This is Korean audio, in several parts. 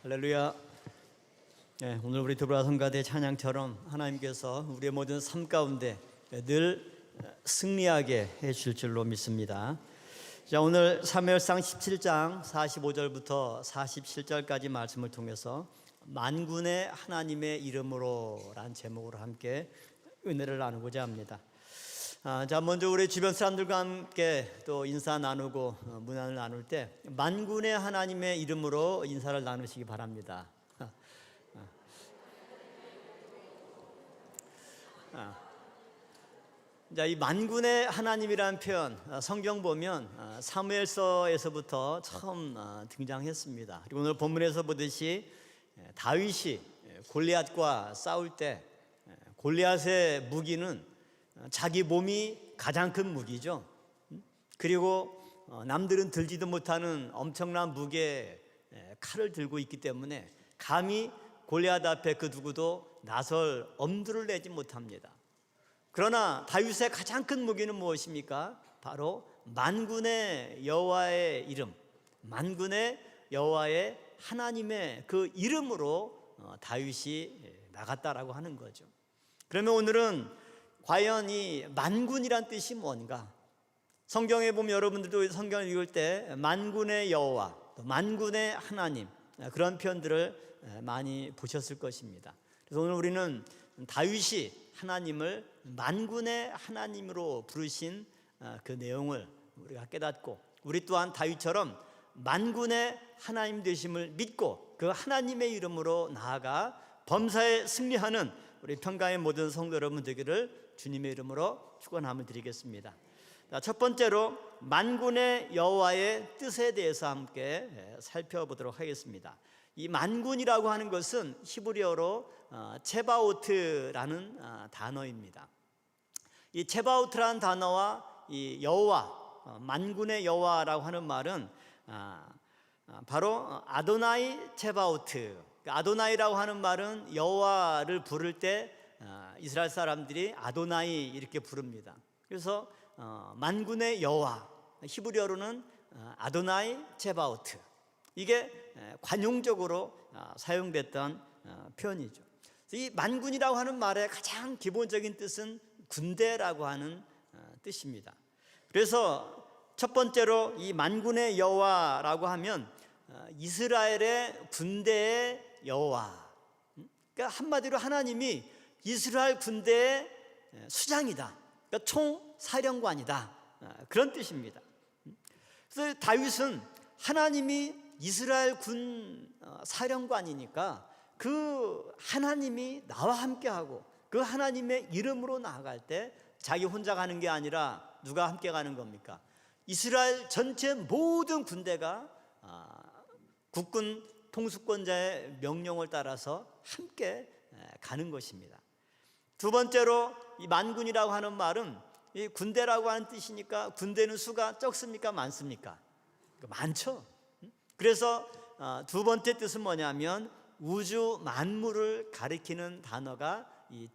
할렐루야. 네, 오늘 우리 드보라 성가대 찬양처럼 하나님께서 우리의 모든 삶 가운데 늘 승리하게 해주실 줄로 믿습니다. 자, 오늘 사무엘상 17장 45절부터 47절까지 말씀을 통해서 만군의 하나님의 이름으로 라는 제목으로 함께 은혜를 나누고자 합니다. 자, 먼저 우리 주변 사람들과 함께 또 인사 나누고 문안을 나눌 때 만군의 하나님의 이름으로 인사를 나누시기 바랍니다. 자, 이 만군의 하나님이라는 표현 성경 보면 사무엘서에서부터 처음 등장했습니다. 그리고 오늘 본문에서 보듯이 다윗이 골리앗과 싸울 때 골리앗의 무기는 자기 몸이 가장 큰 무기죠. 그리고 남들은 들지도 못하는 엄청난 무게의 칼을 들고 있기 때문에 감히 골리앗 앞에 그 누구도 나설 엄두를 내지 못합니다. 그러나 다윗의 가장 큰 무기는 무엇입니까? 바로 만군의 여호와의 이름, 만군의 여호와의 하나님의 그 이름으로 다윗이 나갔다라고 하는 거죠. 그러면 오늘은 과연 이 만군이란 뜻이 뭔가? 성경에 보면 여러분들도 성경을 읽을 때 만군의 여호와, 또 만군의 하나님, 그런 표현들을 많이 보셨을 것입니다. 그래서 오늘 우리는 다윗이 하나님을 만군의 하나님으로 부르신 그 내용을 우리가 깨닫고, 우리 또한 다윗처럼 만군의 하나님 되심을 믿고 그 하나님의 이름으로 나아가 범사에 승리하는 우리 평강의 모든 성도 여러분 되기를 주님의 이름으로 축원함을 드리겠습니다. 첫 번째로 만군의 여호와의 뜻에 대해서 함께 살펴보도록 하겠습니다. 이 만군이라고 하는 것은 히브리어로 체바오트라는 단어입니다. 이 체바오트라는 단어와 이 여호와, 만군의 여호와라고 하는 말은 바로 아도나이 체바오트, 아도나이라고 하는 말은 여호와를 부를 때 이스라엘 사람들이 아도나이 이렇게 부릅니다. 그래서 만군의 여호와, 히브리어로는 아도나이 체바오트, 이게 관용적으로 사용됐던 표현이죠. 이 만군이라고 하는 말의 가장 기본적인 뜻은 군대라고 하는 뜻입니다. 그래서 첫 번째로 이 만군의 여호와라고 하면 이스라엘의 군대의 여호와, 그러니까 한마디로 하나님이 이스라엘 군대의 수장이다, 그러니까 총사령관이다, 그런 뜻입니다. 그래서 다윗은 하나님이 이스라엘 군 사령관이니까 그 하나님이 나와 함께하고 그 하나님의 이름으로 나아갈 때 자기 혼자 가는 게 아니라 누가 함께 가는 겁니까? 이스라엘 전체 모든 군대가 국군 통수권자의 명령을 따라서 함께 가는 것입니다. 두 번째로 이 만군이라고 하는 말은 이 군대라고 하는 뜻이니까 군대는 수가 적습니까? 많습니까? 많죠. 그래서 두 번째 뜻은 뭐냐면 우주 만물을 가리키는 단어가 이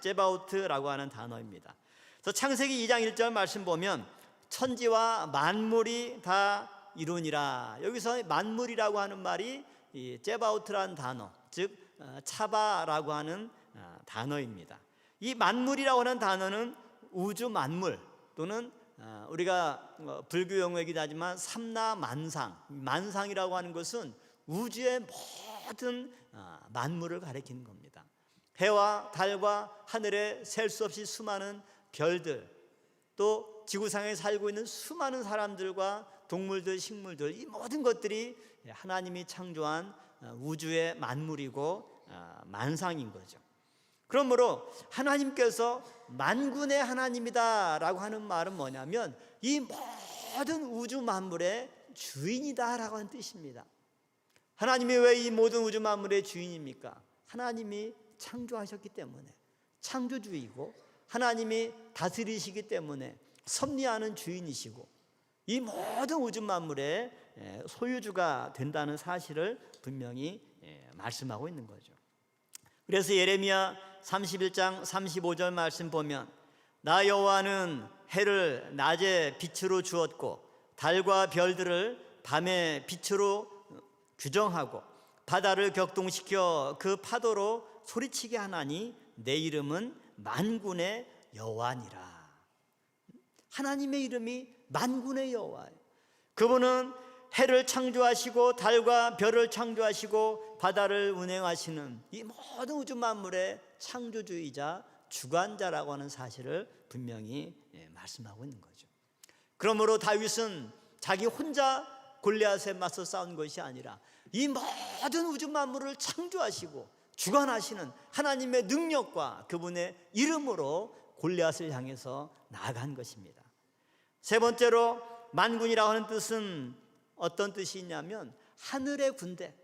제바우트라고 하는 단어입니다. 그래서 창세기 2장 1절 말씀 보면 천지와 만물이 다 이루니라, 여기서 만물이라고 하는 말이 이 제바우트라는 단어, 즉 차바라고 하는 단어입니다. 이 만물이라고 하는 단어는 우주 만물, 또는 우리가 불교 용어이기도 하지만 삼라만상, 만상이라고 하는 것은 우주의 모든 만물을 가리키는 겁니다. 해와 달과 하늘에 셀 수 없이 수많은 별들, 또 지구상에 살고 있는 수많은 사람들과 동물들, 식물들, 이 모든 것들이 하나님이 창조한 우주의 만물이고 만상인 거죠. 그러므로 하나님께서 만군의 하나님이다라고 하는 말은 뭐냐면 이 모든 우주 만물의 주인이다라고 하는 뜻입니다. 하나님이 왜 이 모든 우주 만물의 주인입니까? 하나님이 창조하셨기 때문에, 창조주이고 하나님이 다스리시기 때문에 섭리하는 주인이시고 이 모든 우주 만물의 소유주가 된다는 사실을 분명히 말씀하고 있는 거죠. 그래서 예레미야 31장 35절 말씀 보면 나 여호와는 해를 낮에 빛으로 주었고 달과 별들을 밤에 빛으로 규정하고 바다를 격동시켜 그 파도로 소리치게 하나니 내 이름은 만군의 여호와니라. 하나님의 이름이 만군의 여호와예요. 그분은 해를 창조하시고 달과 별을 창조하시고 바다를 운행하시는 이 모든 우주 만물의 창조주이자 주관자라고 하는 사실을 분명히 말씀하고 있는 거죠. 그러므로 다윗은 자기 혼자 골리앗에 맞서 싸운 것이 아니라 이 모든 우주 만물을 창조하시고 주관하시는 하나님의 능력과 그분의 이름으로 골리앗을 향해서 나아간 것입니다. 세 번째로 만군이라고 하는 뜻은 어떤 뜻이 있냐면 하늘의 군대.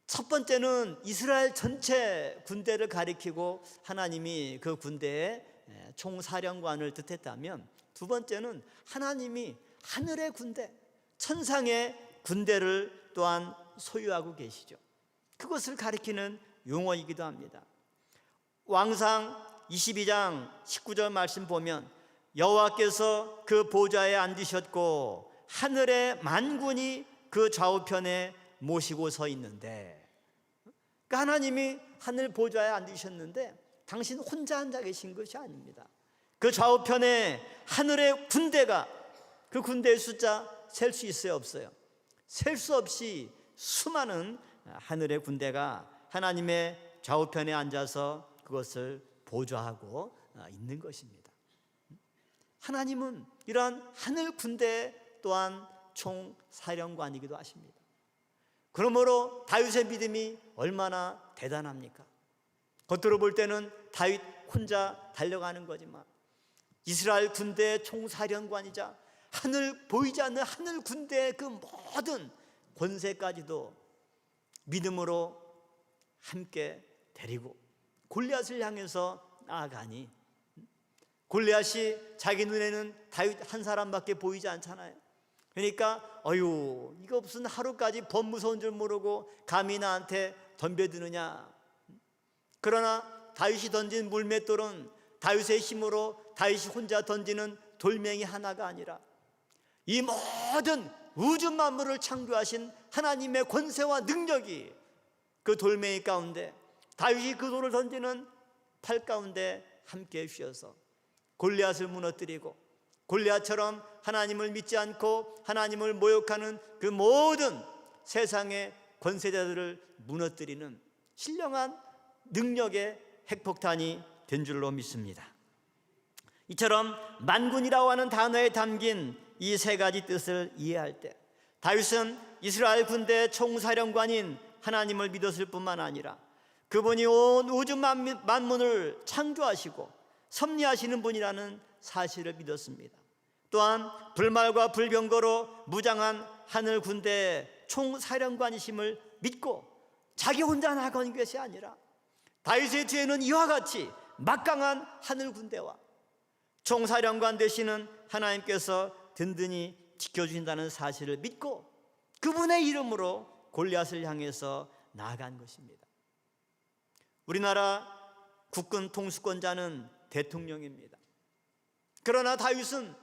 첫 번째는 이스라엘 전체 군대를 가리키고 하나님이 그 군대의 총사령관을 뜻했다면, 두 번째는 하나님이 하늘의 군대, 천상의 군대를 또한 소유하고 계시죠. 그것을 가리키는 용어이기도 합니다. 왕상 22장 19절 말씀 보면 여호와께서 그 보좌에 앉으셨고 하늘의 만군이 그 좌우편에 모시고 서 있는데, 그러니까 하나님이 하늘 보좌에 앉으셨는데 당신 혼자 앉아 계신 것이 아닙니다. 그 좌우편에 하늘의 군대가, 그 군대의 숫자 셀 수 있어요, 없어요? 셀 수 없이 수많은 하늘의 군대가 하나님의 좌우편에 앉아서 그것을 보좌하고 있는 것입니다. 하나님은 이러한 하늘 군대 또한 총사령관이기도 하십니다. 그러므로 다윗의 믿음이 얼마나 대단합니까? 겉으로 볼 때는 다윗 혼자 달려가는 거지만 이스라엘 군대의 총사령관이자 하늘, 보이지 않는 하늘 군대의 그 모든 권세까지도 믿음으로 함께 데리고 골리앗을 향해서 나아가니, 골리앗이 자기 눈에는 다윗 한 사람밖에 보이지 않잖아요. 그러니까 이거 무슨 하루까지 범무서운 줄 모르고 감히 나한테 덤벼드느냐. 그러나 다윗이 던진 물맷돌은 다윗의 힘으로 다윗이 혼자 던지는 돌멩이 하나가 아니라 이 모든 우주 만물을 창조하신 하나님의 권세와 능력이 그 돌멩이 가운데, 다윗이 그 돌을 던지는 팔 가운데 함께 쉬어서 골리앗을 무너뜨리고, 골리앗처럼 하나님을 믿지 않고 하나님을 모욕하는 그 모든 세상의 권세자들을 무너뜨리는 신령한 능력의 핵폭탄이 된 줄로 믿습니다. 이처럼 만군이라고 하는 단어에 담긴 이 세 가지 뜻을 이해할 때 다윗은 이스라엘 군대의 총사령관인 하나님을 믿었을 뿐만 아니라 그분이 온 우주 만문을 창조하시고 섭리하시는 분이라는 사실을 믿었습니다. 또한 불말과 불병거로 무장한 하늘 군대의 총사령관이심을 믿고 자기 혼자 나가는 것이 아니라 다윗의 뒤에는 이와 같이 막강한 하늘 군대와 총사령관 되시는 하나님께서 든든히 지켜주신다는 사실을 믿고 그분의 이름으로 골리앗을 향해서 나아간 것입니다. 우리나라 국군 통수권자는 대통령입니다. 그러나 다윗은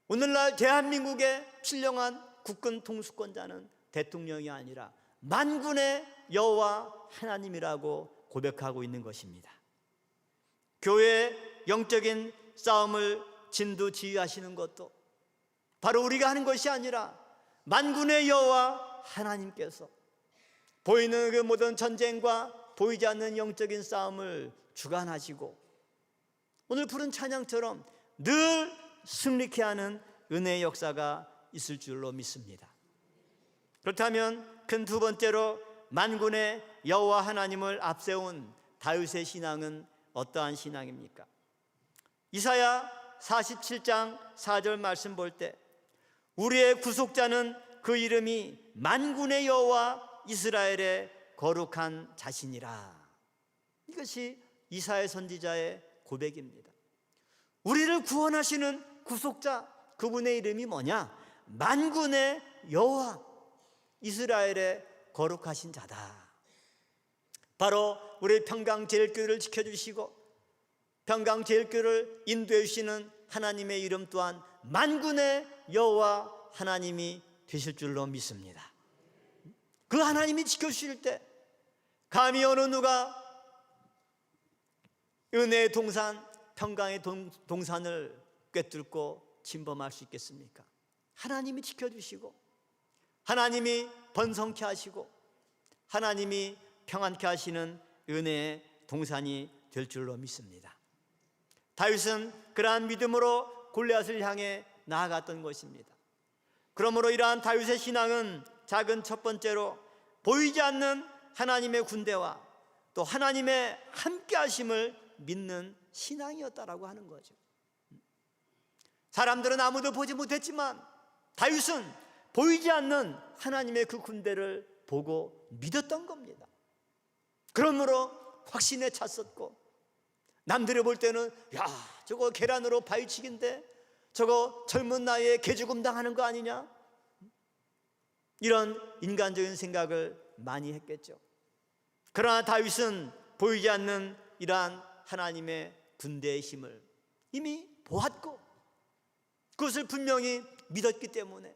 오늘날 대한민국의 신령한 국군 통수권자는 대통령이 아니라 만군의 여호와 하나님이라고 고백하고 있는 것입니다. 교회의 영적인 싸움을 진두지휘하시는 것도 바로 우리가 하는 것이 아니라 만군의 여호와 하나님께서 보이는 그 모든 전쟁과 보이지 않는 영적인 싸움을 주관하시고 오늘 부른 찬양처럼 늘 승리케 하는 은혜의 역사가 있을 줄로 믿습니다. 그렇다면 큰 두 번째로 만군의 여호와 하나님을 앞세운 다윗의 신앙은 어떠한 신앙입니까? 이사야 47장 4절 말씀 볼 때 우리의 구속자는 그 이름이 만군의 여호와 이스라엘의 거룩한 자신이라. 이것이 이사야 선지자의 고백입니다. 우리를 구원하시는 구속자, 그분의 이름이 뭐냐? 만군의 여호와, 이스라엘의 거룩하신 자다. 바로 우리 평강제일교회를 지켜주시고 평강제일교회를 인도해 주시는 하나님의 이름 또한 만군의 여호와 하나님이 되실 줄로 믿습니다. 그 하나님이 지켜주실 때 감히 어느 누가 은혜의 동산, 평강의 동산을 꿰뚫고 침범할 수 있겠습니까? 하나님이 지켜주시고 하나님이 번성케 하시고 하나님이 평안케 하시는 은혜의 동산이 될 줄로 믿습니다. 다윗은 그러한 믿음으로 골리앗을 향해 나아갔던 것입니다. 그러므로 이러한 다윗의 신앙은 작은 첫 번째로 보이지 않는 하나님의 군대와 또 하나님의 함께 하심을 믿는 신앙이었다라고 하는 거죠. 사람들은 아무도 보지 못했지만 다윗은 보이지 않는 하나님의 그 군대를 보고 믿었던 겁니다. 그러므로 확신에 찼었고, 남들이 볼 때는 야, 저거 계란으로 바위치기인데 저거 젊은 나이에 개죽음 당하는 거 아니냐, 이런 인간적인 생각을 많이 했겠죠. 그러나 다윗은 보이지 않는 이러한 하나님의 군대의 힘을 이미 보았고 그것을 분명히 믿었기 때문에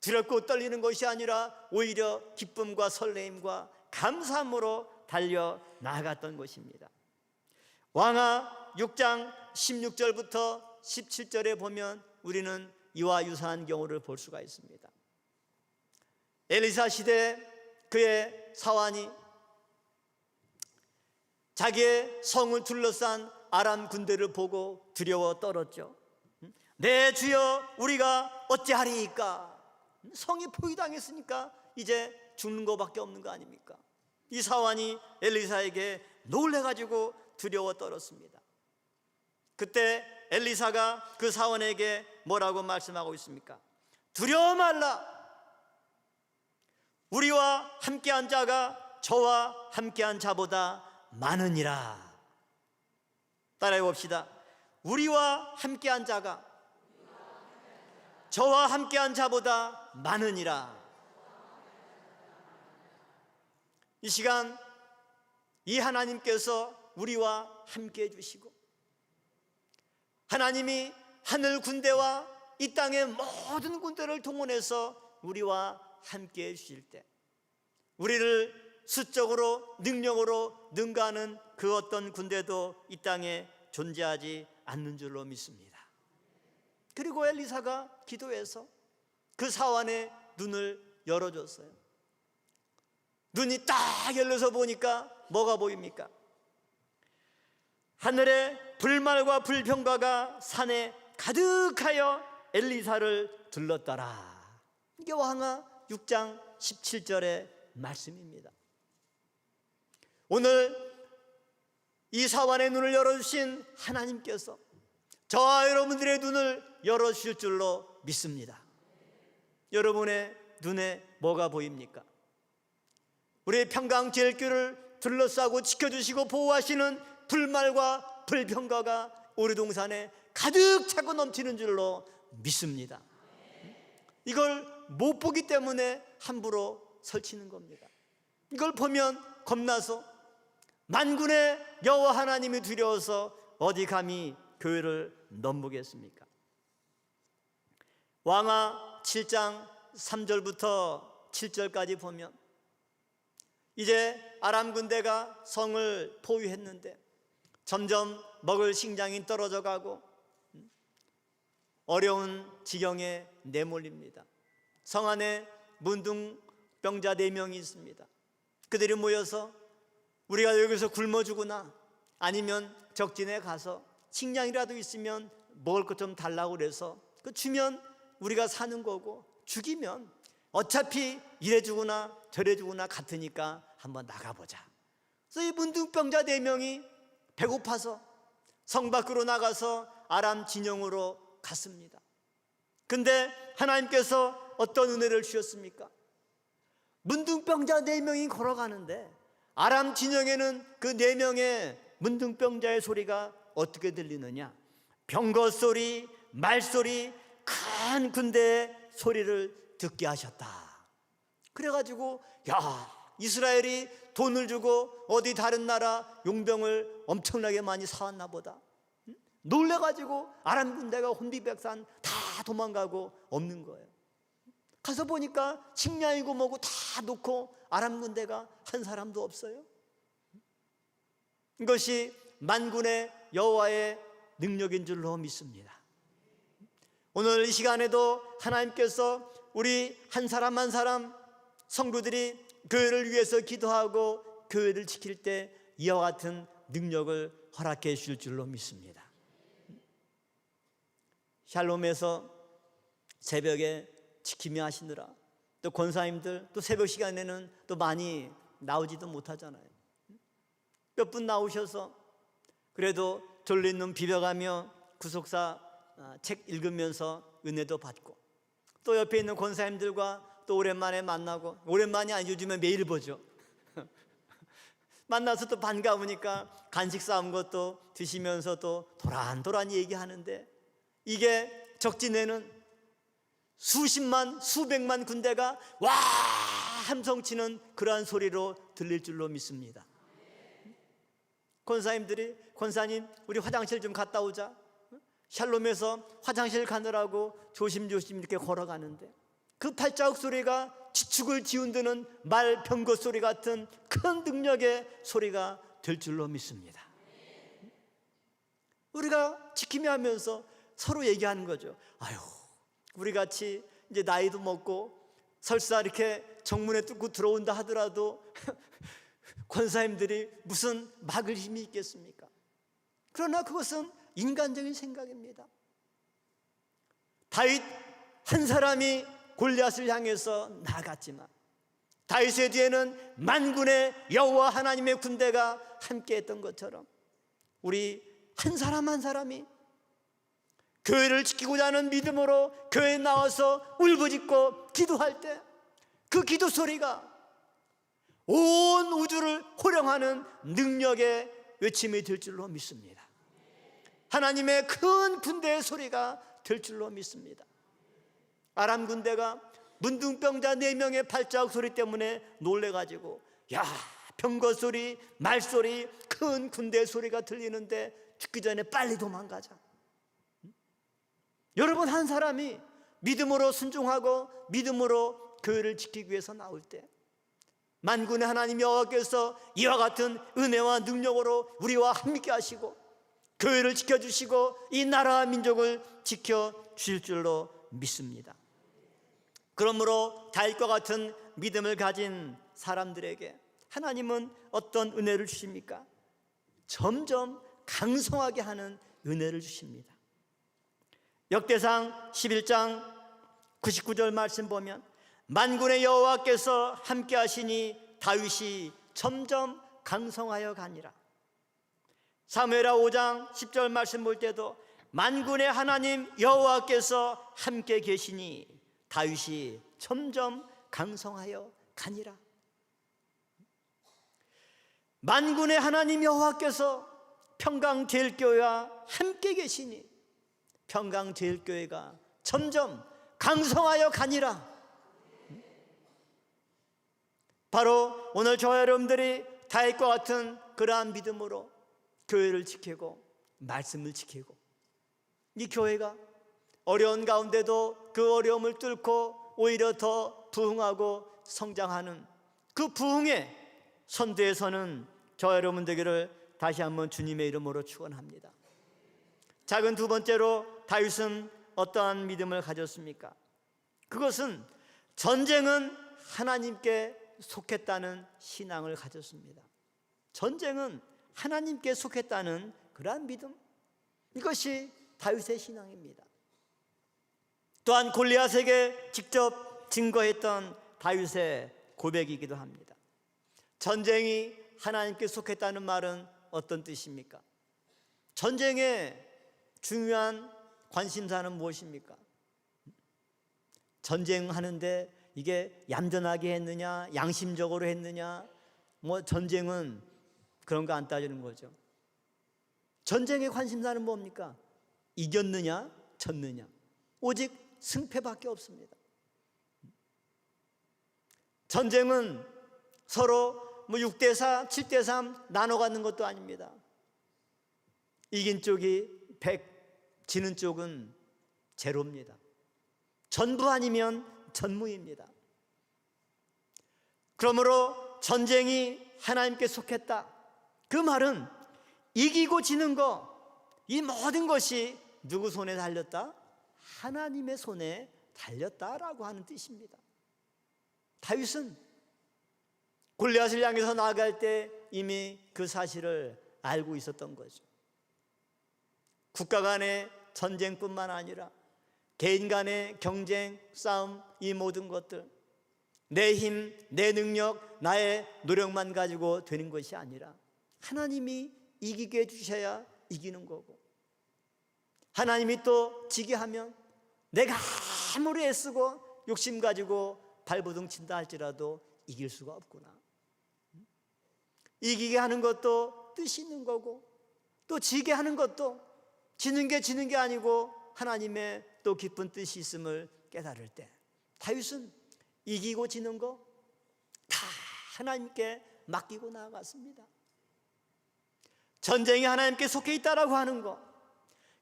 두렵고 떨리는 것이 아니라 오히려 기쁨과 설레임과 감사함으로 달려 나아갔던 것입니다. 왕하 6장 16절부터 17절에 보면 우리는 이와 유사한 경우를 볼 수가 있습니다. 엘리사 시대 그의 사환이 자기의 성을 둘러싼 아람 군대를 보고 두려워 떨었죠. 내 주여, 우리가 어찌하리이까? 성이 포위당했으니까 이제 죽는 것밖에 없는 거 아닙니까? 이 사환이 엘리사에게 놀래가지고 두려워 떨었습니다. 그때 엘리사가 그 사환에게 뭐라고 말씀하고 있습니까? 두려워 말라. 우리와 함께한 자가 저와 함께한 자보다 많으니라. 따라해 봅시다. 우리와 함께한 자가 저와 함께한 자보다 많으니라. 이 시간 이 하나님께서 우리와 함께 해주시고 하나님이 하늘 군대와 이 땅의 모든 군대를 동원해서 우리와 함께 해주실 때 우리를 수적으로 능력으로 능가하는 그 어떤 군대도 이 땅에 존재하지 않는 줄로 믿습니다. 그리고 엘리사가 기도해서 그 사환의 눈을 열어줬어요. 눈이 딱 열려서 보니까 뭐가 보입니까? 하늘에 불말과 불평가가 산에 가득하여 엘리사를 둘렀더라. 이게 왕하 6장 17절의 말씀입니다. 오늘 이 사환의 눈을 열어주신 하나님께서 저와 여러분들의 눈을 열어주실 줄로 믿습니다. 여러분의 눈에 뭐가 보입니까? 우리의 평강제일교를 둘러싸고 지켜주시고 보호하시는 불말과 불평가가 우리 동산에 가득 차고 넘치는 줄로 믿습니다. 이걸 못 보기 때문에 함부로 설치는 겁니다. 이걸 보면 겁나서 만군의 여호와 하나님이 두려워서 어디 감히 교회를 넘보겠습니까? 왕하 7장 3절부터 7절까지 보면 이제 아람 군대가 성을 포위했는데 점점 먹을 식량이 떨어져 가고 어려운 지경에 내몰립니다. 성 안에 문둥병자 4명이 있습니다. 그들이 모여서 우리가 여기서 굶어 죽으나 아니면 적진에 가서 식량이라도 있으면 먹을 것 좀 달라고 그래서 그 주면 우리가 사는 거고 죽이면 어차피 이래 죽으나 저래 죽으나 같으니까 한번 나가보자. 그래서 이 문둥병자 4명이 배고파서 성 밖으로 나가서 아람 진영으로 갔습니다. 근데 하나님께서 어떤 은혜를 주셨습니까? 문둥병자 4명이 걸어가는데 아람 진영에는 그 4명의 문둥병자의 소리가 어떻게 들리느냐? 병거 소리, 말소리, 큰 군대의 소리를 듣게 하셨다. 그래가지고 이스라엘이 돈을 주고 어디 다른 나라 용병을 엄청나게 많이 사왔나 보다. 놀래가지고 아람 군대가 혼비백산 다 도망가고 없는 거예요. 가서 보니까 식량이고 뭐고 다 놓고 아람 군대가 한 사람도 없어요. 이것이 만군의 여호와의 능력인 줄로 믿습니다. 오늘 이 시간에도 하나님께서 우리 한 사람 한 사람 성도들이 교회를 위해서 기도하고 교회를 지킬 때 이와 같은 능력을 허락해 주실 줄로 믿습니다. 샬롬에서 새벽에 지킴이 하시느라 또 권사님들 또 새벽 시간에는 또 많이 나오지도 못하잖아요. 몇 분 나오셔서 그래도 졸린 눈 비벼가며 구속사 책 읽으면서 은혜도 받고, 또 옆에 있는 권사님들과 또 오랜만에 만나고, 오랜만이 아니 요즘에 매일 보죠. 만나서 또 반가우니까 간식 싸운 것도 드시면서 또 도란도란 얘기하는데, 이게 적진에는 수십만 수백만 군대가 와 함성치는 그러한 소리로 들릴 줄로 믿습니다. 권사님들이 권사님 우리 화장실 좀 갔다 오자, 샬롬에서 화장실 가느라고 조심조심 이렇게 걸어가는데 그 발자국 소리가 지축을 뒤흔드는 말 병거 소리 같은 큰 능력의 소리가 될 줄로 믿습니다. 우리가 지킴이 하면서 서로 얘기하는 거죠. 아유, 우리 같이 이제 나이도 먹고 설사 이렇게 정문에 뚫고 들어온다 하더라도 권사님들이 무슨 막을 힘이 있겠습니까? 그러나 그것은 인간적인 생각입니다. 다윗 한 사람이 골리앗을 향해서 나아갔지만 다윗의 뒤에는 만군의 여호와 하나님의 군대가 함께했던 것처럼 우리 한 사람 한 사람이 교회를 지키고자 하는 믿음으로 교회에 나와서 울부짖고 기도할 때 그 기도 소리가 온 우주를 호령하는 능력의 외침이 될 줄로 믿습니다. 하나님의 큰 군대의 소리가 될 줄로 믿습니다. 아람 군대가 문둥병자 4명의 발자국 소리 때문에 놀래가지고 야, 병거 소리, 말소리, 큰 군대의 소리가 들리는데 죽기 전에 빨리 도망가자. 여러분, 한 사람이 믿음으로 순종하고 믿음으로 교회를 지키기 위해서 나올 때 만군의 하나님 여호와께서 이와 같은 은혜와 능력으로 우리와 함께 하시고 교회를 지켜주시고 이 나라와 민족을 지켜주실 줄로 믿습니다. 그러므로 다윗과 같은 믿음을 가진 사람들에게 하나님은 어떤 은혜를 주십니까? 점점 강성하게 하는 은혜를 주십니다. 역대상 11장 99절 말씀 보면 만군의 여호와께서 함께 하시니 다윗이 점점 강성하여 가니라. 사무엘하 5장 10절 말씀 볼 때도 만군의 하나님 여호와께서 함께 계시니 다윗이 점점 강성하여 가니라. 만군의 하나님 여호와께서 평강제일교회와 함께 계시니 평강제일교회가 점점 강성하여 가니라. 바로 오늘 저와 여러분들이 다윗과 같은 그러한 믿음으로 교회를 지키고 말씀을 지키고 이 교회가 어려운 가운데도 그 어려움을 뚫고 오히려 더 부흥하고 성장하는 그 부흥의 선두에 서는 저와 여러분 되기를 다시 한번 주님의 이름으로 축원합니다. 작은 두 번째로 다윗은 어떠한 믿음을 가졌습니까? 그것은 전쟁은 하나님께 속했다는 신앙을 가졌습니다. 전쟁은 하나님께 속했다는 그러한 믿음, 이것이 다윗의 신앙입니다. 또한 골리앗에게 직접 증거했던 다윗의 고백이기도 합니다. 전쟁이 하나님께 속했다는 말은 어떤 뜻입니까? 전쟁의 중요한 관심사는 무엇입니까? 전쟁하는데 이게 얌전하게 했느냐, 양심적으로 했느냐, 뭐 전쟁은 그런 거 안 따지는 거죠. 전쟁의 관심사는 뭡니까? 이겼느냐, 졌느냐, 오직 승패밖에 없습니다. 전쟁은 서로 6대4, 7대3 나눠 갖는 것도 아닙니다. 이긴 쪽이 100, 지는 쪽은 제로입니다. 전부 아니면 전무입니다. 그러므로 전쟁이 하나님께 속했다. 그 말은 이기고 지는 거, 이 모든 것이 누구 손에 달렸다? 하나님의 손에 달렸다라고 하는 뜻입니다. 다윗은 골리앗을 향해서 나아갈 때 이미 그 사실을 알고 있었던 거죠. 국가 간의 전쟁뿐만 아니라 개인 간의 경쟁, 싸움, 이 모든 것들, 내 힘, 내 능력, 나의 노력만 가지고 되는 것이 아니라 하나님이 이기게 해주셔야 이기는 거고, 하나님이 또 지게 하면 내가 아무리 애쓰고 욕심 가지고 발버둥 친다 할지라도 이길 수가 없구나. 이기게 하는 것도 뜻이 있는 거고, 또 지게 하는 것도 지는 게 아니고 하나님의 또 깊은 뜻이 있음을 깨달을 때 다윗은 이기고 지는 거 다 하나님께 맡기고 나아갔습니다. 전쟁이 하나님께 속해 있다라고 하는 것,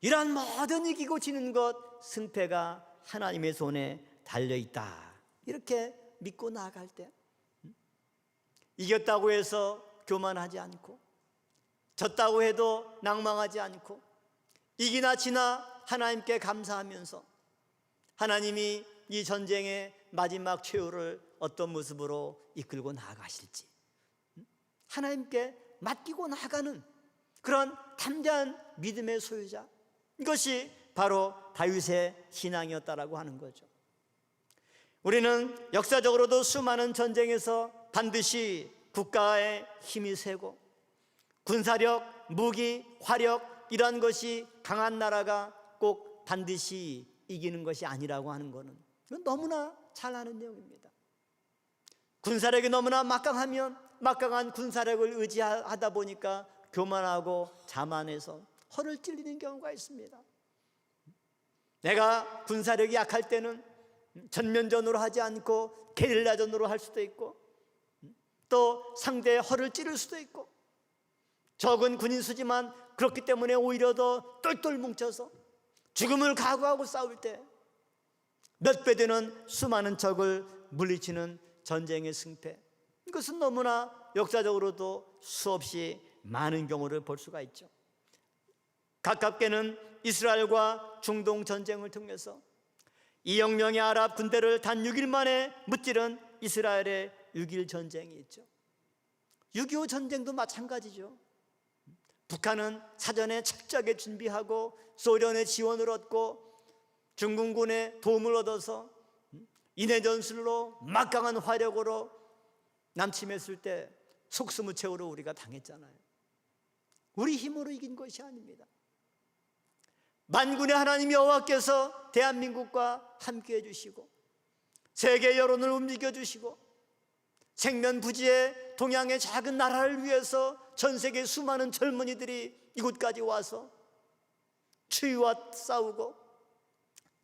이러한 모든 이기고 지는 것, 승패가 하나님의 손에 달려있다, 이렇게 믿고 나아갈 때 이겼다고 해서 교만하지 않고, 졌다고 해도 낭망하지 않고, 이기나 지나 하나님께 감사하면서 하나님이 이 전쟁의 마지막 최후를 어떤 모습으로 이끌고 나아가실지 하나님께 맡기고 나아가는 그런 담대한 믿음의 소유자, 이것이 바로 다윗의 신앙이었다라고 하는 거죠. 우리는 역사적으로도 수많은 전쟁에서 반드시 국가의 힘이 세고 군사력, 무기, 화력, 이러한 것이 강한 나라가 꼭 반드시 이기는 것이 아니라고 하는 것은 너무나 잘 아는 내용입니다. 군사력이 너무나 막강하면 막강한 군사력을 의지하다 보니까 교만하고 자만해서 허를 찔리는 경우가 있습니다. 내가 군사력이 약할 때는 전면전으로 하지 않고 게릴라전으로 할 수도 있고, 또 상대의 허를 찌를 수도 있고, 적은 군인 수지만 그렇기 때문에 오히려 더 똘똘 뭉쳐서 죽음을 각오하고 싸울 때 몇 배 되는 수많은 적을 물리치는 전쟁의 승패, 이것은 너무나 역사적으로도 수없이 많은 경우를 볼 수가 있죠. 가깝게는 이스라엘과 중동 전쟁을 통해서 2억 명의 아랍 군대를 단 6일 만에 무찌른 이스라엘의 6.1 전쟁이 있죠. 6.25 전쟁도 마찬가지죠. 북한은 사전에 철저하게 준비하고 소련의 지원을 얻고 중공군의 도움을 얻어서 인해 전술로 막강한 화력으로 남침했을 때 속수무책으로 우리가 당했잖아요. 우리 힘으로 이긴 것이 아닙니다. 만군의 하나님 여호와께서 대한민국과 함께 해주시고 세계 여론을 움직여 주시고 생면부지의 동양의 작은 나라를 위해서 전 세계 수많은 젊은이들이 이곳까지 와서 추위와 싸우고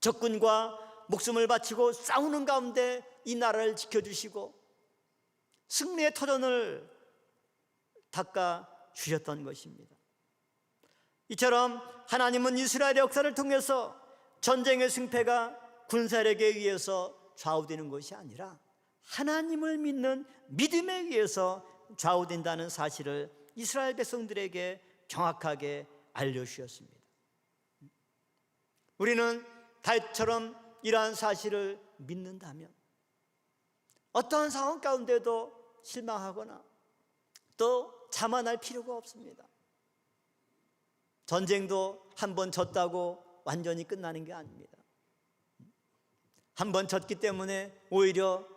적군과 목숨을 바치고 싸우는 가운데 이 나라를 지켜주시고 승리의 터전을 닦아 주셨던 것입니다. 이처럼 하나님은 이스라엘의 역사를 통해서 전쟁의 승패가 군사력에 의해서 좌우되는 것이 아니라 하나님을 믿는 믿음에 의해서 좌우된다는 사실을 이스라엘 백성들에게 정확하게 알려주셨습니다. 우리는 다윗처럼 이러한 사실을 믿는다면 어떠한 상황 가운데도 실망하거나 또 자만할 필요가 없습니다. 전쟁도 한 번 졌다고 완전히 끝나는 게 아닙니다. 한 번 졌기 때문에 오히려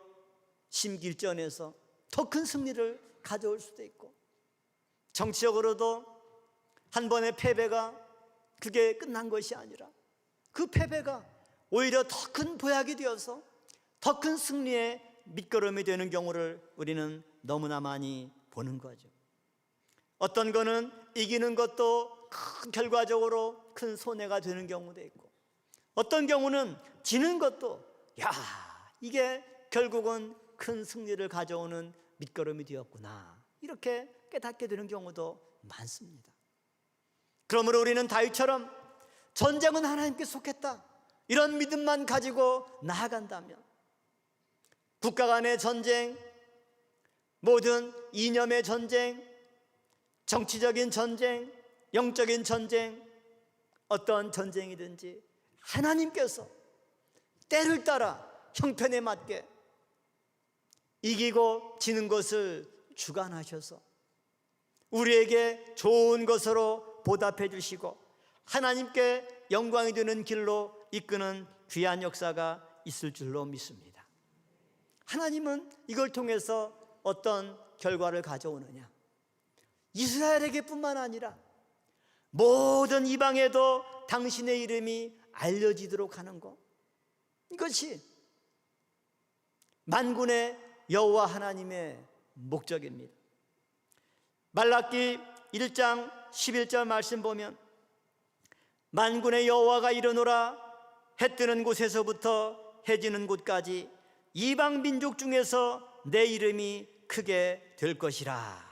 심길전에서 더 큰 승리를 가져올 수도 있고, 정치적으로도 한 번의 패배가 그게 끝난 것이 아니라 그 패배가 오히려 더 큰 보약이 되어서 더 큰 승리의 밑거름이 되는 경우를 우리는 너무나 많이 보는 거죠. 어떤 거는 이기는 것도 큰 결과적으로 큰 손해가 되는 경우도 있고, 어떤 경우는 지는 것도 이게 결국은 큰 승리를 가져오는 밑거름이 되었구나, 이렇게 깨닫게 되는 경우도 많습니다. 그러므로 우리는 다윗처럼 전쟁은 하나님께 속했다, 이런 믿음만 가지고 나아간다면 국가 간의 전쟁, 모든 이념의 전쟁, 정치적인 전쟁, 영적인 전쟁, 어떤 전쟁이든지 하나님께서 때를 따라 형편에 맞게 이기고 지는 것을 주관하셔서 우리에게 좋은 것으로 보답해 주시고 하나님께 영광이 되는 길로 이끄는 귀한 역사가 있을 줄로 믿습니다. 하나님은 이걸 통해서 어떤 결과를 가져오느냐? 이스라엘에게 뿐만 아니라 모든 이방에도 당신의 이름이 알려지도록 하는 것, 이것이 만군의 여호와 하나님의 목적입니다. 말라기 1장 11절 말씀 보면 만군의 여호와가 이르노라 해 뜨는 곳에서부터 해 지는 곳까지 이방 민족 중에서 내 이름이 크게 될 것이라.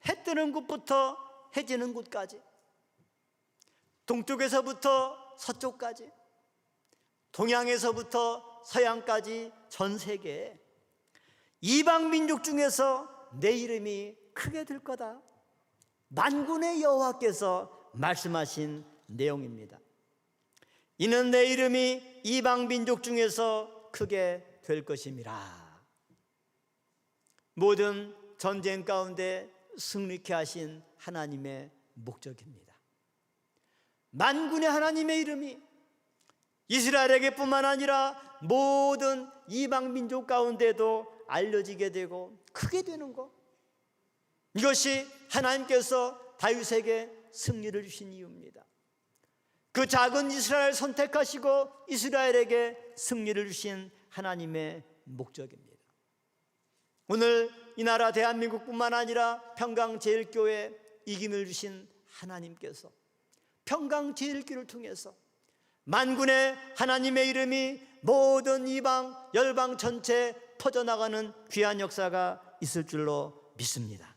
해 뜨는 곳부터 해 지는 곳까지, 동쪽에서부터 서쪽까지, 동양에서부터 서양까지 전 세계에 이방 민족 중에서 내 이름이 크게 될 거다. 만군의 여호와께서 말씀하신 내용입니다. 이는 내 이름이 이방 민족 중에서 크게 될 것임이라. 모든 전쟁 가운데 승리케 하신 하나님의 목적입니다. 만군의 하나님의 이름이 이스라엘에게 뿐만 아니라 모든 이방 민족 가운데도 알려지게 되고 크게 되는 것, 이것이 하나님께서 다윗에게 승리를 주신 이유입니다. 그 작은 이스라엘 선택하시고 이스라엘에게 승리를 주신 하나님의 목적입니다. 오늘 이 나라 대한민국뿐만 아니라 평강제일교회 이김을 주신 하나님께서 평강제일교회를 통해서 만군의 하나님의 이름이 모든 이방 열방 전체에 퍼져나가는 귀한 역사가 있을 줄로 믿습니다.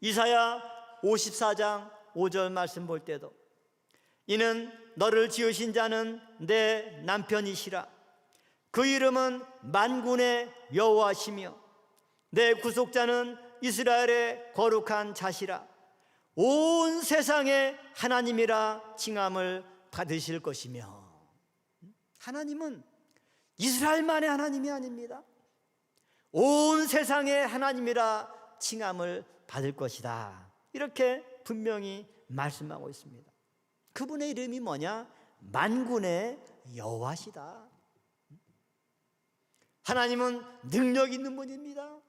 이사야 54장 5절 말씀 볼 때도 이는 너를 지으신 자는 내 남편이시라. 그 이름은 만군의 여호와시며 내 구속자는 이스라엘의 거룩한 자시라. 온 세상의 하나님이라 칭함을 받으실 것이며. 하나님은 이스라엘만의 하나님이 아닙니다. 온 세상의 하나님이라 칭함을 받을 것이다. 이렇게 분명히 말씀하고 있습니다. 그분의 이름이 뭐냐? 만군의 여호와시다. 하나님은 능력 있는 분입니다.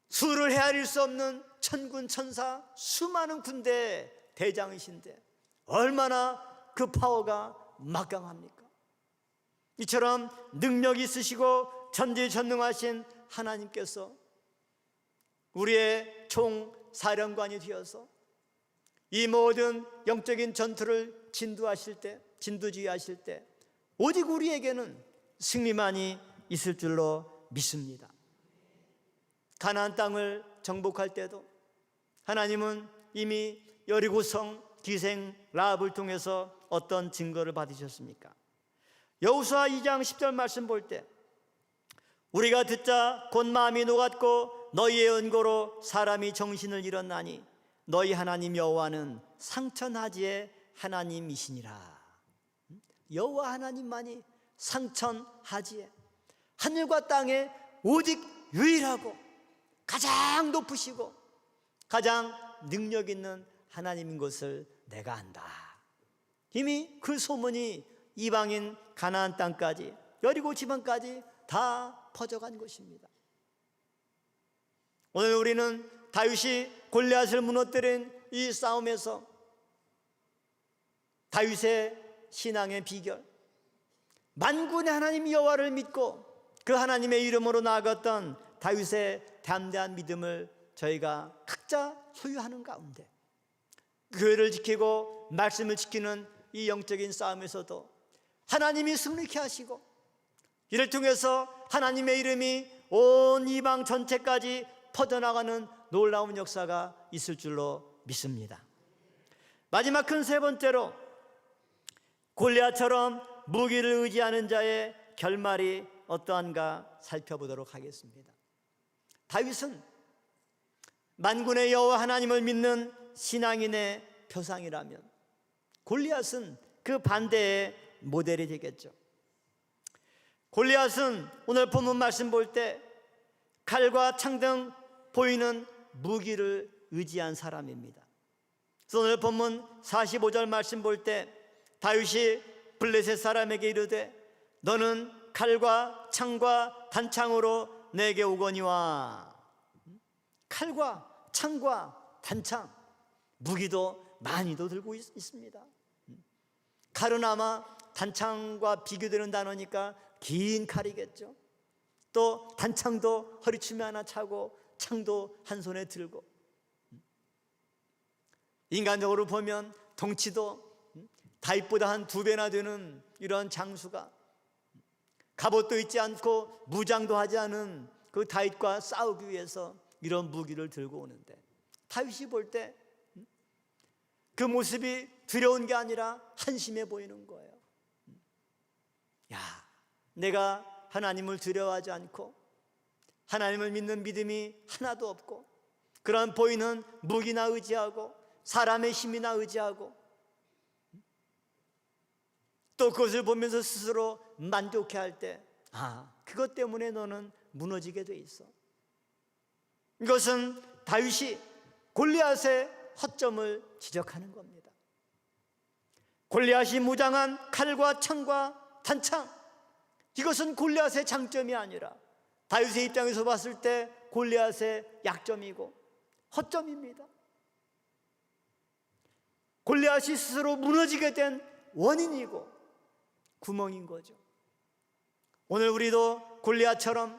수를 헤아릴 수 없는 천군 천사 수많은 군대 대장이신데 얼마나 그 파워가 막강합니까? 이처럼 능력이 있으시고 전지전능하신 하나님께서 우리의 총사령관이 되어서 이 모든 영적인 전투를 진두하실 때, 진두지휘하실 때 오직 우리에게는 승리만이 있을 줄로 믿습니다. 가나안 땅을 정복할 때도 하나님은 이미 여리고성 기생 라합을 통해서 어떤 증거를 받으셨습니까? 여호수아 2장 10절 말씀 볼 때 우리가 듣자 곧 마음이 녹았고 너희의恩고로 사람이 정신을 잃었나니 너희 하나님 여호와는 상천하지의 하나님이시니라. 여호와 하나님만이 상천하지에 하늘과 땅에 오직 유일하고 가장 높으시고 가장 능력 있는 하나님인 것을 내가 안다. 이미 그 소문이 이방인 가나안 땅까지 여리고 지방까지 다 퍼져간 것입니다. 오늘 우리는 다윗이 골리앗을 무너뜨린 이 싸움에서 다윗의 신앙의 비결, 만군의 하나님 여호와를 믿고 그 하나님의 이름으로 나아갔던 다윗의 담대한 믿음을 저희가 각자 소유하는 가운데 교회를 지키고 말씀을 지키는 이 영적인 싸움에서도 하나님이 승리케 하시고 이를 통해서 하나님의 이름이 온 이방 전체까지 퍼져나가는 놀라운 역사가 있을 줄로 믿습니다. 마지막 큰 세 번째로 골리앗처럼 무기를 의지하는 자의 결말이 어떠한가 살펴보도록 하겠습니다. 다윗은 만군의 여호와 하나님을 믿는 신앙인의 표상이라면 골리앗은 그 반대의 모델이 되겠죠. 골리앗은 오늘 본문 말씀 볼 때 칼과 창 등 보이는 무기를 의지한 사람입니다. 그래서 오늘 본문 45절 말씀 볼 때 다윗이 블레셋 사람에게 이르되 너는 칼과 창과 단창으로 내게 오거니와. 칼과 창과 단창, 무기도 많이도 들고 있습니다. 칼은 아마 단창과 비교되는 단어니까 긴 칼이겠죠. 또 단창도 허리춤에 하나 차고 창도 한 손에 들고, 인간적으로 보면 덩치도 다윗보다 한 2배나 되는 이런 장수가 갑옷도 입지 않고 무장도 하지 않은 그 다윗과 싸우기 위해서 이런 무기를 들고 오는데, 다윗이 볼 때 그 모습이 두려운 게 아니라 한심해 보이는 거예요. 야, 내가 하나님을 두려워하지 않고 하나님을 믿는 믿음이 하나도 없고 그런 보이는 무기나 의지하고 사람의 힘이나 의지하고 또 그것을 보면서 스스로 만족해할 때, 그것 때문에 너는 무너지게 돼 있어. 이것은 다윗이 골리앗의 허점을 지적하는 겁니다. 골리앗이 무장한 칼과 창과 단창, 이것은 골리앗의 장점이 아니라 다윗의 입장에서 봤을 때 골리앗의 약점이고 허점입니다. 골리앗이 스스로 무너지게 된 원인이고 구멍인 거죠. 오늘 우리도 골리앗처럼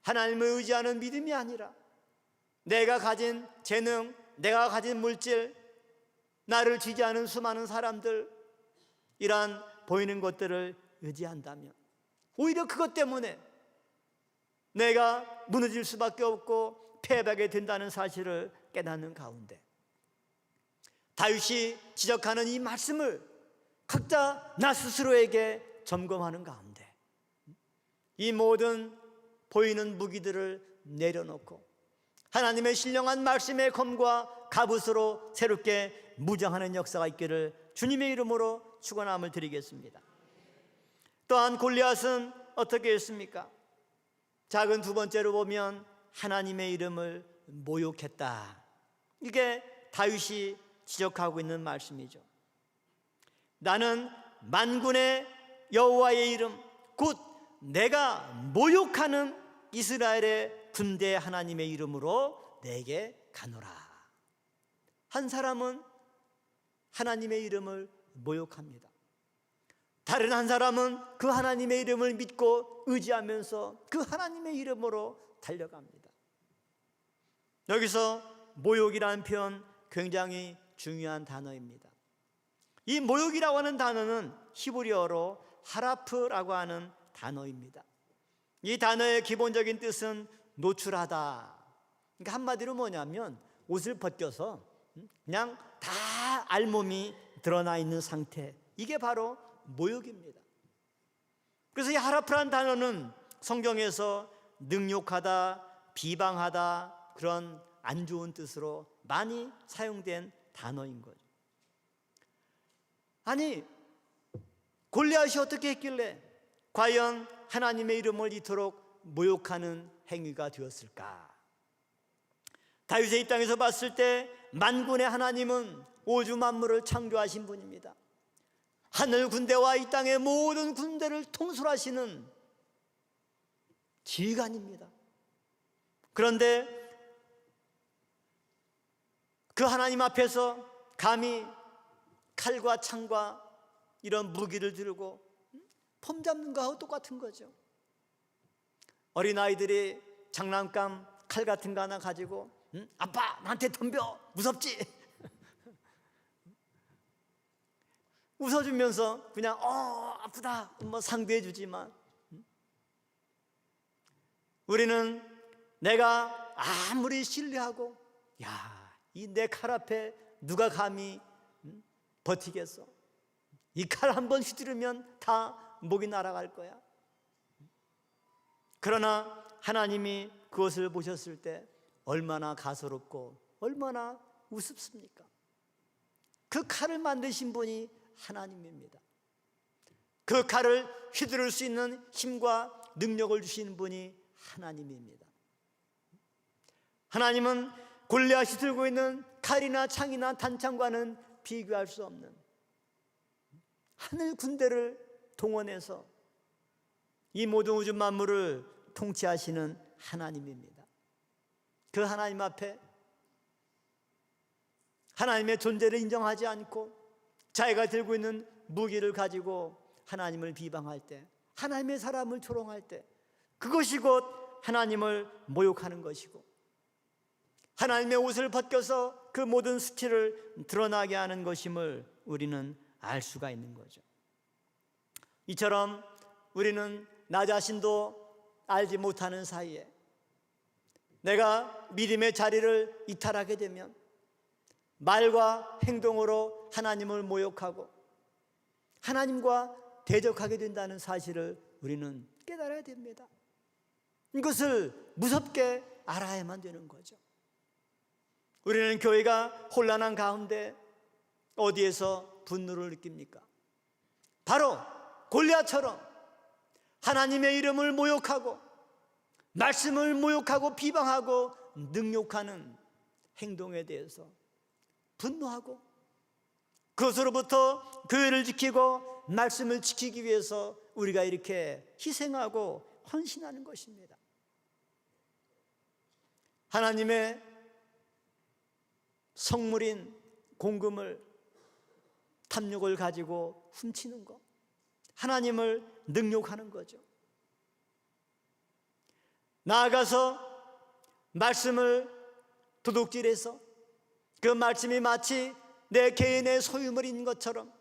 하나님을 의지하는 믿음이 아니라 내가 가진 재능, 내가 가진 물질, 나를 지지하는 수많은 사람들, 이러한 보이는 것들을 의지한다면 오히려 그것 때문에 내가 무너질 수밖에 없고 패배하게 된다는 사실을 깨닫는 가운데 다윗이 지적하는 이 말씀을 각자 나 스스로에게 점검하는 가운데 이 모든 보이는 무기들을 내려놓고 하나님의 신령한 말씀의 검과 갑옷으로 새롭게 무장하는 역사가 있기를 주님의 이름으로 축원함을 드리겠습니다. 또한 골리앗은 어떻게 했습니까? 작은 두 번째로 보면 하나님의 이름을 모욕했다. 이게 다윗이 지적하고 있는 말씀이죠. 나는 만군의 여호와의 이름, 곧 내가 모욕하는 이스라엘의 군대 하나님의 이름으로 내게 가노라. 한 사람은 하나님의 이름을 모욕합니다. 다른 한 사람은 그 하나님의 이름을 믿고 의지하면서 그 하나님의 이름으로 달려갑니다. 여기서 모욕이라는 표현 굉장히 중요한 단어입니다. 이 모욕이라고 하는 단어는 히브리어로 하라프라고 하는 단어입니다. 이 단어의 기본적인 뜻은 노출하다. 그러니까 한마디로 뭐냐면 옷을 벗겨서 그냥 다 알몸이 드러나 있는 상태, 이게 바로 모욕입니다. 그래서 이 하라프라는 단어는 성경에서 능욕하다, 비방하다, 그런 안 좋은 뜻으로 많이 사용된 단어인 거죠. 아니, 골리앗이 어떻게 했길래 과연 하나님의 이름을 이토록 모욕하는 행위가 되었을까? 다윗의 입장에서 봤을 때 만군의 하나님은 오주 만물을 창조하신 분입니다. 하늘 군대와 이 땅의 모든 군대를 통솔하시는 지휘관입니다. 그런데 그 하나님 앞에서 감히 칼과 창과 이런 무기를 들고 폼 잡는 거하고 똑같은 거죠. 어린아이들이 장난감 칼 같은 거 하나 가지고 아빠 나한테 덤벼, 무섭지? 웃어주면서 그냥 아프다 뭐 상대해 주지만 우리는 내가 아무리 신뢰하고 이 내 칼 앞에 누가 감히 버티겠어? 이 칼 한 번 휘두르면 다 목이 날아갈 거야. 그러나 하나님이 그것을 보셨을 때 얼마나 가소롭고 얼마나 우습습니까? 그 칼을 만드신 분이 하나님입니다. 그 칼을 휘두를 수 있는 힘과 능력을 주신 분이 하나님입니다. 하나님은 골리앗이 들고 있는 칼이나 창이나 단창과는 비교할 수 없는 하늘 군대를 동원해서 이 모든 우주 만물을 통치하시는 하나님입니다. 그 하나님 앞에 하나님의 존재를 인정하지 않고 자기가 들고 있는 무기를 가지고 하나님을 비방할 때, 하나님의 사람을 조롱할 때, 그것이 곧 하나님을 모욕하는 것이고, 하나님의 옷을 벗겨서 그 모든 수치를 드러나게 하는 것임을 우리는 알 수가 있는 거죠. 이처럼 우리는 나 자신도 알지 못하는 사이에 내가 믿음의 자리를 이탈하게 되면 말과 행동으로 하나님을 모욕하고 하나님과 대적하게 된다는 사실을 우리는 깨달아야 됩니다. 이것을 무섭게 알아야만 되는 거죠. 우리는 교회가 혼란한 가운데 어디에서 분노를 느낍니까? 바로 골리앗처럼 하나님의 이름을 모욕하고 말씀을 모욕하고 비방하고 능욕하는 행동에 대해서 분노하고 그것으로부터 교회를 지키고 말씀을 지키기 위해서 우리가 이렇게 희생하고 헌신하는 것입니다. 하나님의 성물인 공금을 탐욕을 가지고 훔치는 것, 하나님을 능욕하는 거죠. 나아가서 말씀을 도둑질해서 그 말씀이 마치 내 개인의 소유물인 것처럼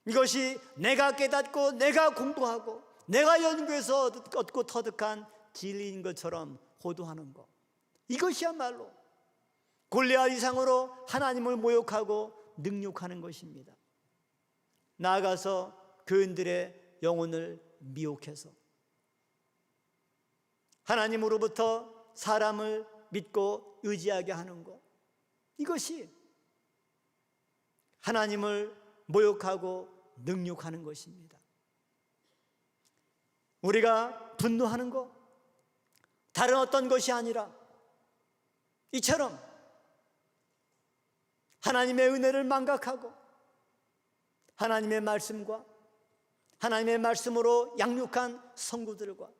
이것이 내가 깨닫고 내가 공부하고 내가 연구해서 얻고 터득한 진리인 것처럼 호도하는 것, 이것이야말로 골리앗 이상으로 하나님을 모욕하고 능욕하는 것입니다. 나아가서 교인들의 영혼을 미혹해서 하나님으로부터 사람을 믿고 의지하게 하는 것, 이것이 하나님을 모욕하고 능욕하는 것입니다. 우리가 분노하는 것, 다른 어떤 것이 아니라 이처럼 하나님의 은혜를 망각하고 하나님의 말씀과 하나님의 말씀으로 양육한 성도들과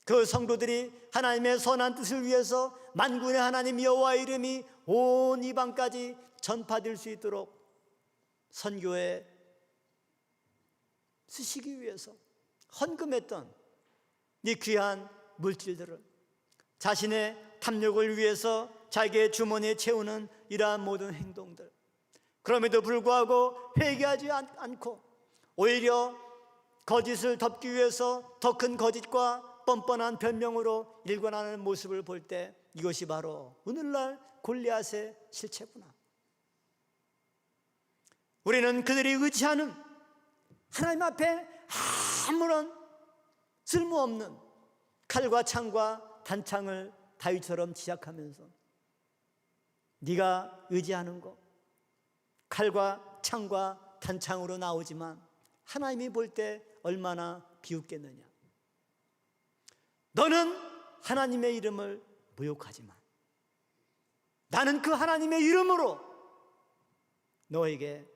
그 성도들이 하나님의 선한 뜻을 위해서 만군의 하나님 여호와의 이름이 온 이방까지 전파될 수 있도록 선교에 쓰시기 위해서 헌금했던 이 귀한 물질들을 자신의 탐욕을 위해서 자기의 주머니에 채우는 이러한 모든 행동들, 그럼에도 불구하고 회개하지 않고 오히려 거짓을 덮기 위해서 더 큰 거짓과 뻔뻔한 변명으로 일관하는 모습을 볼 때 이것이 바로 오늘날 골리앗의 실체구나. 우리는 그들이 의지하는 하나님 앞에 아무런 쓸모없는 칼과 창과 단창을 다윗처럼 지적하면서 네가 의지하는 것 칼과 창과 단창으로 나오지만 하나님이 볼 때 얼마나 비웃겠느냐. 너는 하나님의 이름을 모욕하지만 나는 그 하나님의 이름으로 너에게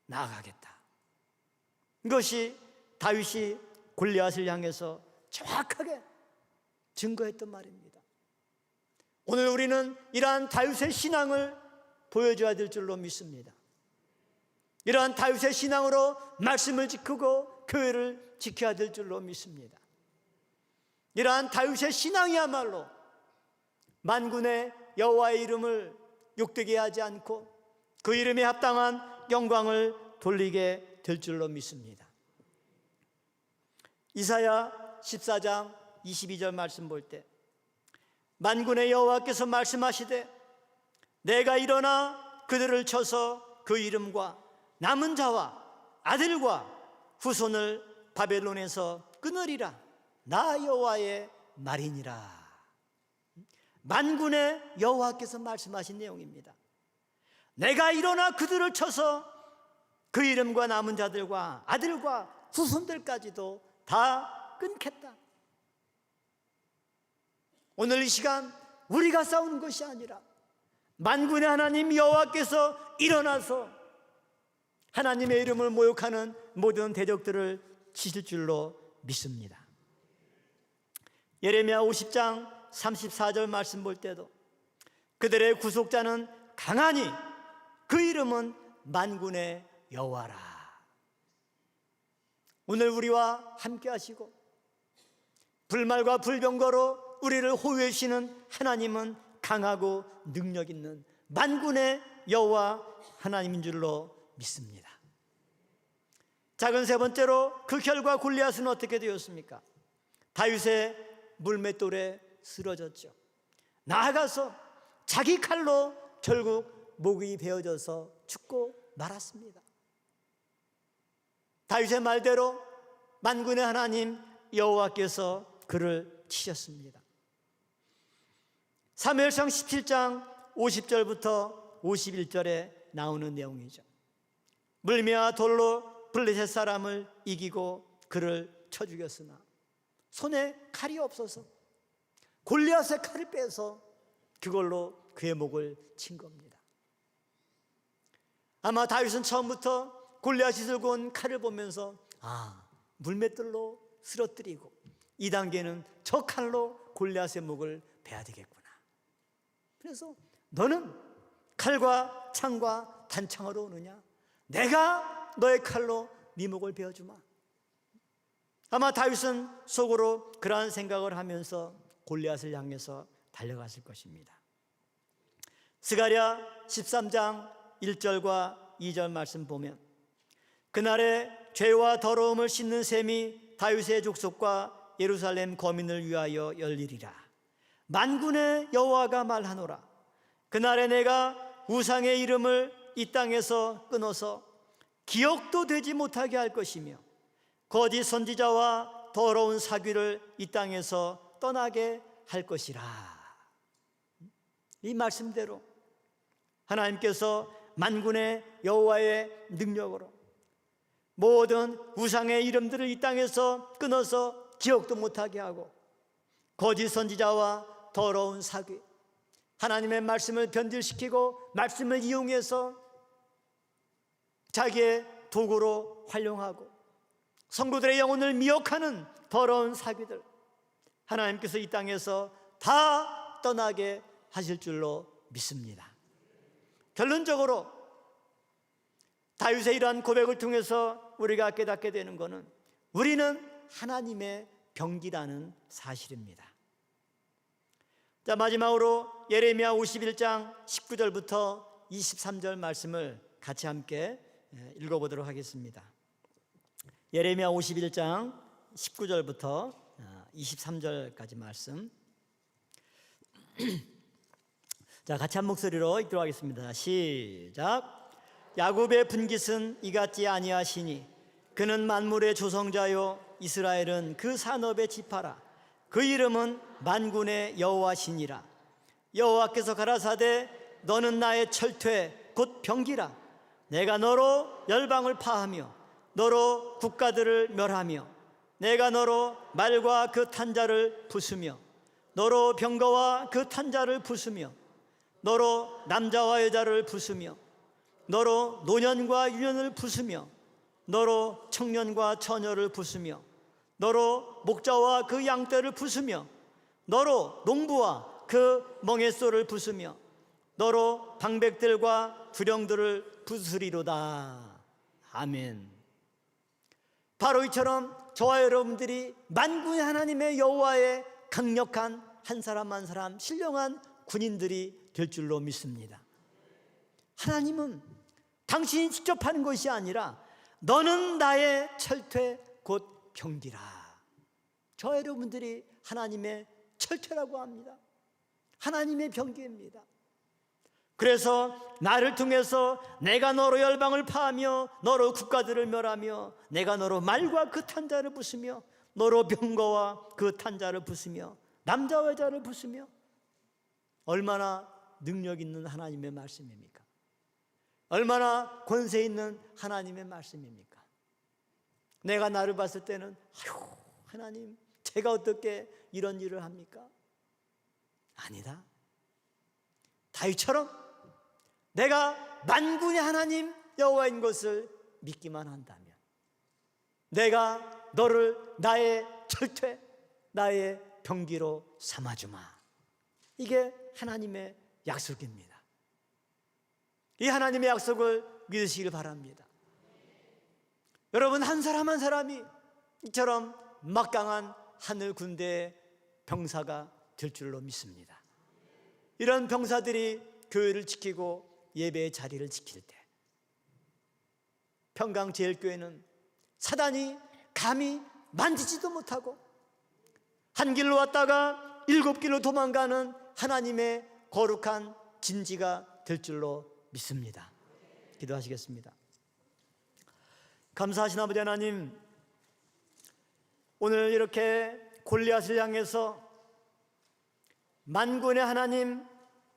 나아가겠다. 이것이 다윗이 골리앗을 향해서 정확하게 증거했던 말입니다. 오늘 우리는 이러한 다윗의 신앙을 보여줘야 될 줄로 믿습니다. 이러한 다윗의 신앙으로 말씀을 지키고 교회를 지켜야 될 줄로 믿습니다. 이러한 다윗의 신앙이야말로 만군의 여호와의 이름을 욕되게 하지 않고 그 이름에 합당한 영광을 돌리게 될 줄로 믿습니다. 이사야 14장 22절 말씀 볼 때 만군의 여호와께서 말씀하시되 내가 일어나 그들을 쳐서 그 이름과 남은 자와 아들과 후손을 바벨론에서 끊으리라. 나 여호와의 말이니라. 만군의 여호와께서 말씀하신 내용입니다. 내가 일어나 그들을 쳐서 그 이름과 남은 자들과 아들과 후손들까지도 다 끊겠다. 오늘 이 시간 우리가 싸우는 것이 아니라 만군의 하나님 여호와께서 일어나서 하나님의 이름을 모욕하는 모든 대적들을 치실 줄로 믿습니다. 예레미야 50장 34절 말씀 볼 때도 그들의 구속자는 강하니 그 이름은 만군의 여호와라. 오늘 우리와 함께 하시고 불말과 불병거로 우리를 호위해 주시는 하나님은 강하고 능력 있는 만군의 여호와 하나님인 줄로 믿습니다. 작은 세 번째로 그 결과 골리앗은 어떻게 되었습니까? 다윗의 물맷돌에 쓰러졌죠. 나아가서 자기 칼로 결국 목이 베어져서 죽고 말았습니다. 다윗의 말대로 만군의 하나님 여호와께서 그를 치셨습니다. 사무엘상 17장 50절부터 51절에 나오는 내용이죠. 물매와 돌로 블레셋 사람을 이기고 그를 쳐 죽였으나 손에 칼이 없어서 골리앗의 칼을 빼서 그걸로 그의 목을 친 겁니다. 아마 다윗은 처음부터 골리앗이 들고 온 칼을 보면서 물맷돌로 쓰러뜨리고 2단계는 저 칼로 골리앗의 목을 베야 되겠구나. 그래서 너는 칼과 창과 단창으로 오느냐? 내가 너의 칼로 네 목을 베어주마. 아마 다윗은 속으로 그러한 생각을 하면서 골리앗을 향해서 달려갔을 것입니다. 스가랴 13장 1절과 2절 말씀 보면 그날에 죄와 더러움을 씻는 셈이 다윗의 족속과 예루살렘 거민을 위하여 열리리라. 만군의 여호와가 말하노라. 그날에 내가 우상의 이름을 이 땅에서 끊어서 기억도 되지 못하게 할 것이며 거짓 선지자와 더러운 사귀를 이 땅에서 떠나게 할 것이라. 이 말씀대로 하나님께서 만군의 여호와의 능력으로 모든 우상의 이름들을 이 땅에서 끊어서 기억도 못하게 하고 거짓 선지자와 더러운 사귀, 하나님의 말씀을 변질시키고 말씀을 이용해서 자기의 도구로 활용하고 성도들의 영혼을 미혹하는 더러운 사귀들, 하나님께서 이 땅에서 다 떠나게 하실 줄로 믿습니다. 결론적으로 다윗의 이러한 고백을 통해서 우리가 깨닫게 되는 것은 우리는 하나님의 병기라는 사실입니다. 자, 마지막으로 예레미야 51장 19절부터 23절 말씀을 같이 함께 읽어보도록 하겠습니다. 예레미야 51장 19절부터 23절까지 말씀. 자, 같이 한 목소리로 읽도록 하겠습니다. 시작. 야곱의 분깃은 이같지 아니하시니 그는 만물의 조성자요 이스라엘은 그 산업의 지파라. 그 이름은 만군의 여호와시니라. 여호와께서 가라사대 너는 나의 철퇴 곧 병기라. 내가 너로 열방을 파하며 너로 국가들을 멸하며 내가 너로 말과 그 탄자를 부수며 너로 병거와 그 탄자를 부수며 너로 남자와 여자를 부수며 너로 노년과 유년을 부수며 너로 청년과 처녀를 부수며 너로 목자와 그 양떼를 부수며 너로 농부와 그 멍에소를 부수며 너로 방백들과 두령들을 부수리로다. 아멘. 바로 이처럼 저와 여러분들이 만군의 하나님의 여호와의 강력한 한 사람 한 사람 신령한 군인들이 될 줄로 믿습니다. 하나님은 당신이 직접 하는 것이 아니라 너는 나의 철퇴 곧 병기라. 저 여러분들이 하나님의 철퇴라고 합니다. 하나님의 병기입니다. 그래서 나를 통해서 내가 너로 열방을 파하며 너로 국가들을 멸하며 내가 너로 말과 그 탄자를 부수며 너로 병거와 그 탄자를 부수며 남자와 여자를 부수며. 얼마나 능력 있는 하나님의 말씀입니까? 얼마나 권세 있는 하나님의 말씀입니까? 내가 나를 봤을 때는 아유, 하나님, 제가 어떻게 이런 일을 합니까? 아니다. 다윗처럼 내가 만군의 하나님 여호와인 것을 믿기만 한다면 내가 너를 나의 철퇴, 나의 병기로 삼아주마. 이게 하나님의 약속입니다. 이 하나님의 약속을 믿으시길 바랍니다. 여러분, 한 사람 한 사람이 이처럼 막강한 하늘 군대의 병사가 될 줄로 믿습니다. 이런 병사들이 교회를 지키고 예배의 자리를 지킬 때 평강제일교회는 사단이 감히 만지지도 못하고 한 길로 왔다가 7길로 도망가는 하나님의 거룩한 진지가 될 줄로 믿습니다. 기도하시겠습니다. 감사하신 아버지 하나님, 오늘 이렇게 골리앗을 향해서 만군의 하나님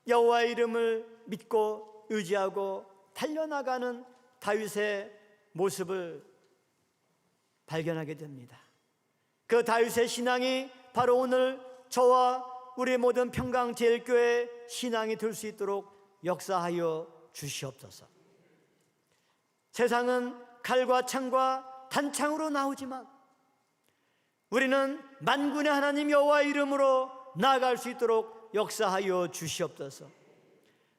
여호와의 이름을 믿고 의지하고 달려나가는 다윗의 모습을 발견하게 됩니다. 그 다윗의 신앙이 바로 오늘 저와 우리 모든 평강제일교회 신앙이 될 수 있도록 역사하여 주시옵소서. 세상은 칼과 창과 단창으로 나오지만 우리는 만군의 하나님 여호와의 이름으로 나아갈 수 있도록 역사하여 주시옵소서.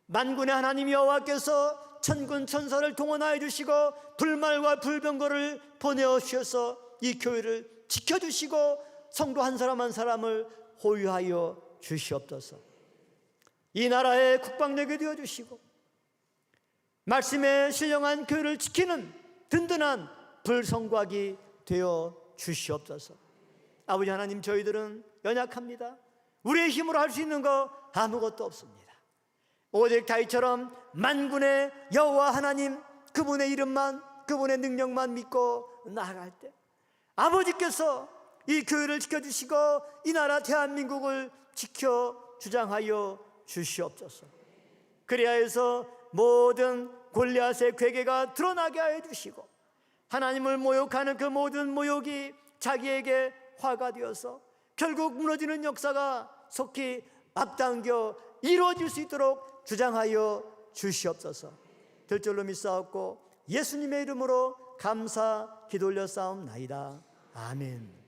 만군의 하나님 여호와께서 천군 천사를 동원하여 주시고 불말과 불병거를 보내어 주셔서 이 교회를 지켜주시고 성도 한 사람 한 사람을 호유하여 주시옵소서. 이 나라의 국방력이 되어주시고 말씀에 신령한 교회를 지키는 든든한 불성곽이 되어 주시옵소서. 아버지 하나님, 저희들은 연약합니다. 우리의 힘으로 할 수 있는 거 아무것도 없습니다. 오직 다윗처럼 만군의 여호와 하나님, 그분의 이름만, 그분의 능력만 믿고 나아갈 때 아버지께서 이 교회를 지켜주시고 이 나라 대한민국을 지켜 주장하여 주시옵소서. 그래야 해서 모든 골리앗의 괴계가 드러나게 하여 주시고 하나님을 모욕하는 그 모든 모욕이 자기에게 화가 되어서 결국 무너지는 역사가 속히 앞당겨 이루어질 수 있도록 주장하여 주시옵소서. 될 줄로 믿사옵고 예수님의 이름으로 감사 기도 올려 싸움나이다. 아멘.